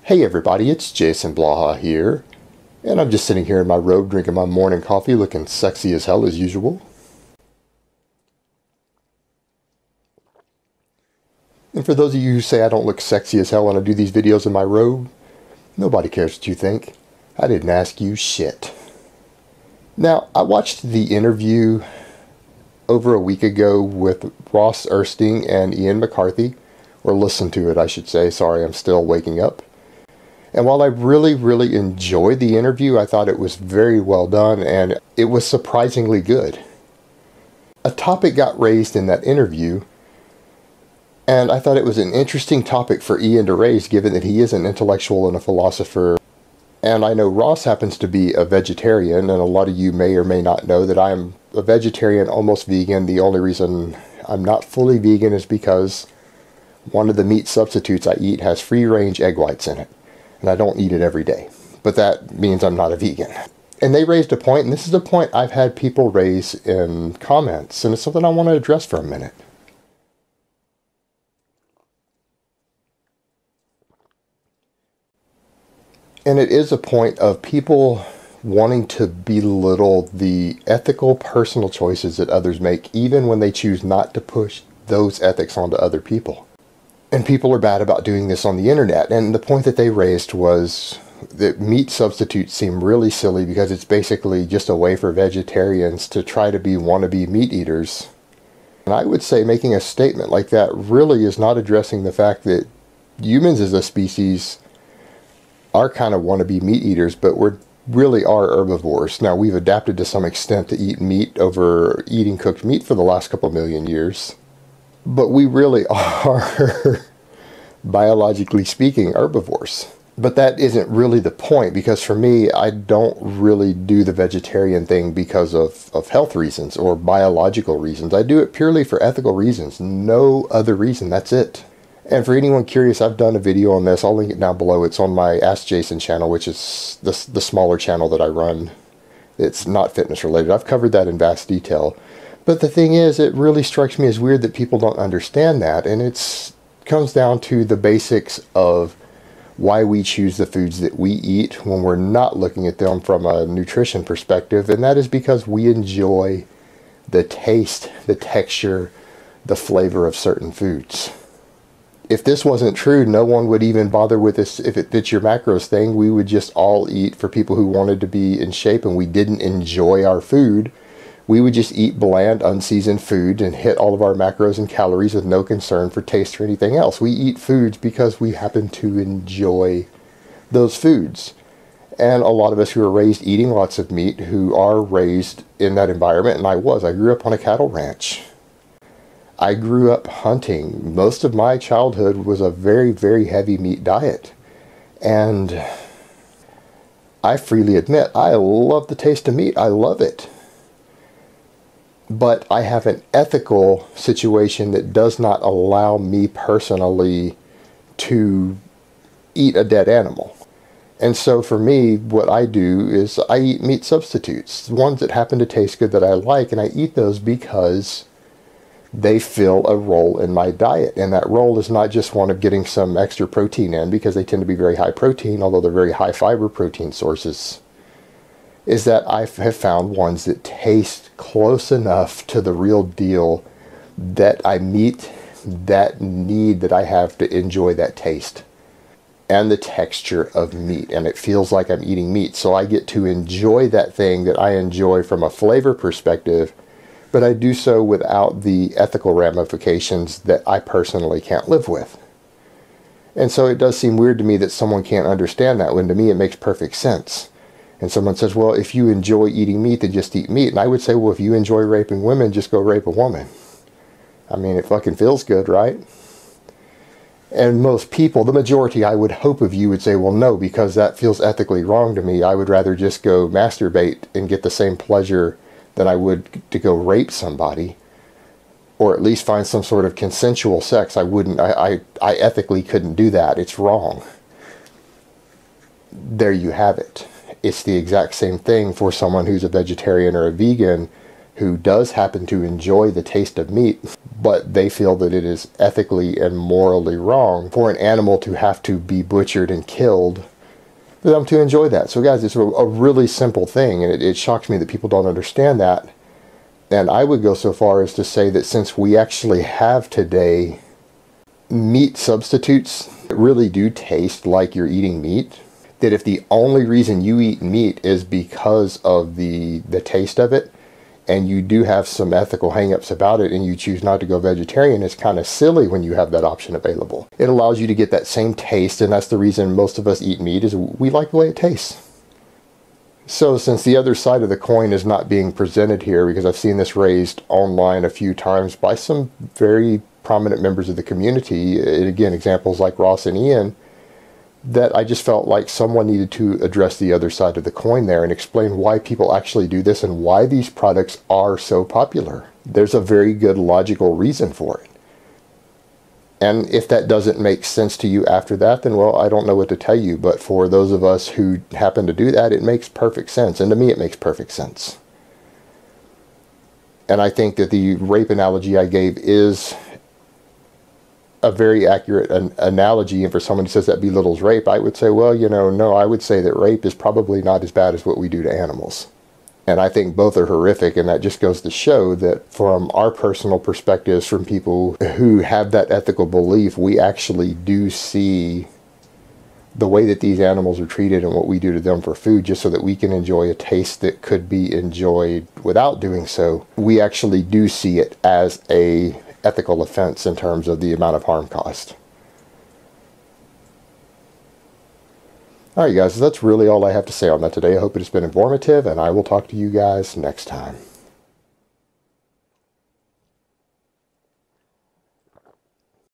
Hey everybody, it's Jason Blaha here, and I'm just sitting here in my robe drinking my morning coffee looking sexy as hell as usual. And for those of you who say I don't look sexy as hell when I do these videos in my robe, nobody cares what you think. I didn't ask you shit. Now, I watched the interview over a week ago with Ross Erskine and Ian McCarthy, or listened to it I should say, sorry I'm still waking up. And while I really enjoyed the interview, I thought it was very well done and it was surprisingly good. A topic got raised in that interview, and I thought it was an interesting topic for Ian to raise given that he is an intellectual and a philosopher. And I know Ross happens to be a vegetarian, and a lot of you may or may not know that I'm a vegetarian, almost vegan. The only reason I'm not fully vegan is because one of the meat substitutes I eat has free-range egg whites in it. And I don't eat it every day. But that means I'm not a vegan. And they raised a point, and this is a point I've had people raise in comments, and it's something I want to address for a minute. And it is a point of people wanting to belittle the ethical personal choices that others make, even when they choose not to push those ethics onto other people. And people are bad about doing this on the internet. And the point that they raised was that meat substitutes seem really silly because it's basically just a way for vegetarians to try to be wannabe meat eaters. And I would say making a statement like that really is not addressing the fact that humans as a species are kind of wannabe meat eaters, but we really are herbivores. Now, we've adapted to some extent to eat meat over eating cooked meat for the last couple million years. But we really are, biologically speaking, herbivores. But that isn't really the point, because for me, I don't really do the vegetarian thing because of health reasons or biological reasons. I do it purely for ethical reasons. No other reason. That's it. And for anyone curious, I've done a video on this. I'll link it down below. It's on my Ask Jason channel, which is the smaller channel that I run. It's not fitness related. I've covered that in vast detail. But the thing is, it really strikes me as weird that people don't understand that, and it comes down to the basics of why we choose the foods that we eat when we're not looking at them from a nutrition perspective, and that is because we enjoy the taste, the texture, the flavor of certain foods. If this wasn't true, no one would even bother with this. If it's your macros thing, we would just all eat for people who wanted to be in shape and we didn't enjoy our food. We would just eat bland, unseasoned food and hit all of our macros and calories with no concern for taste or anything else. We eat foods because we happen to enjoy those foods. And a lot of us who are raised eating lots of meat, who are raised in that environment, and I grew up on a cattle ranch. I grew up hunting. Most of my childhood was a very heavy meat diet. And I freely admit, I love the taste of meat. I love it. But I have an ethical situation that does not allow me personally to eat a dead animal. And so for me, what I do is I eat meat substitutes, ones that happen to taste good that I like, and I eat those because they fill a role in my diet. And that role is not just one of getting some extra protein in, because they tend to be very high protein, although they're very high fiber protein sources, is that I have found ones that taste close enough to the real deal that I meet that need that I have to enjoy that taste and the texture of meat, and it feels like I'm eating meat. So I get to enjoy that thing that I enjoy from a flavor perspective, but I do so without the ethical ramifications that I personally can't live with. And so it does seem weird to me that someone can't understand that, when to me it makes perfect sense. And someone says, well, if you enjoy eating meat, then just eat meat. And I would say, well, if you enjoy raping women, just go rape a woman. I mean, it fucking feels good, right? And most people, the majority, I would hope of you, would say, well, no, because that feels ethically wrong to me. I would rather just go masturbate and get the same pleasure than I would to go rape somebody, or at least find some sort of consensual sex. I ethically couldn't do that. It's wrong. There you have it. It's the exact same thing for someone who's a vegetarian or a vegan who does happen to enjoy the taste of meat, but they feel that it is ethically and morally wrong for an animal to have to be butchered and killed for them to enjoy that. So guys, it's a really simple thing, and it shocks me that people don't understand that. And I would go so far as to say that since we actually have today meat substitutes that really do taste like you're eating meat, that if the only reason you eat meat is because of the taste of it, and you do have some ethical hangups about it, and you choose not to go vegetarian, it's kind of silly when you have that option available. It allows you to get that same taste, and that's the reason most of us eat meat, is we like the way it tastes. So since the other side of the coin is not being presented here, because I've seen this raised online a few times by some very prominent members of the community, and again, examples like Ross and Ian, that I just felt like someone needed to address the other side of the coin there and explain why people actually do this and why these products are so popular. There's a very good logical reason for it. And if that doesn't make sense to you after that, then, well, I don't know what to tell you. But for those of us who happen to do that, it makes perfect sense. And to me, it makes perfect sense. And I think that the rape analogy I gave is a very accurate analogy. And for someone who says that belittles rape, I would say, well, no, I would say that rape is probably not as bad as what we do to animals. And I think both are horrific, and that just goes to show that from our personal perspectives, from people who have that ethical belief, we actually do see the way that these animals are treated and what we do to them for food, just so that we can enjoy a taste that could be enjoyed without doing so. We actually do see it as a ethical offense in terms of the amount of harm caused. Alright guys, so that's really all I have to say on that today. I hope it has been informative, and I will talk to you guys next time.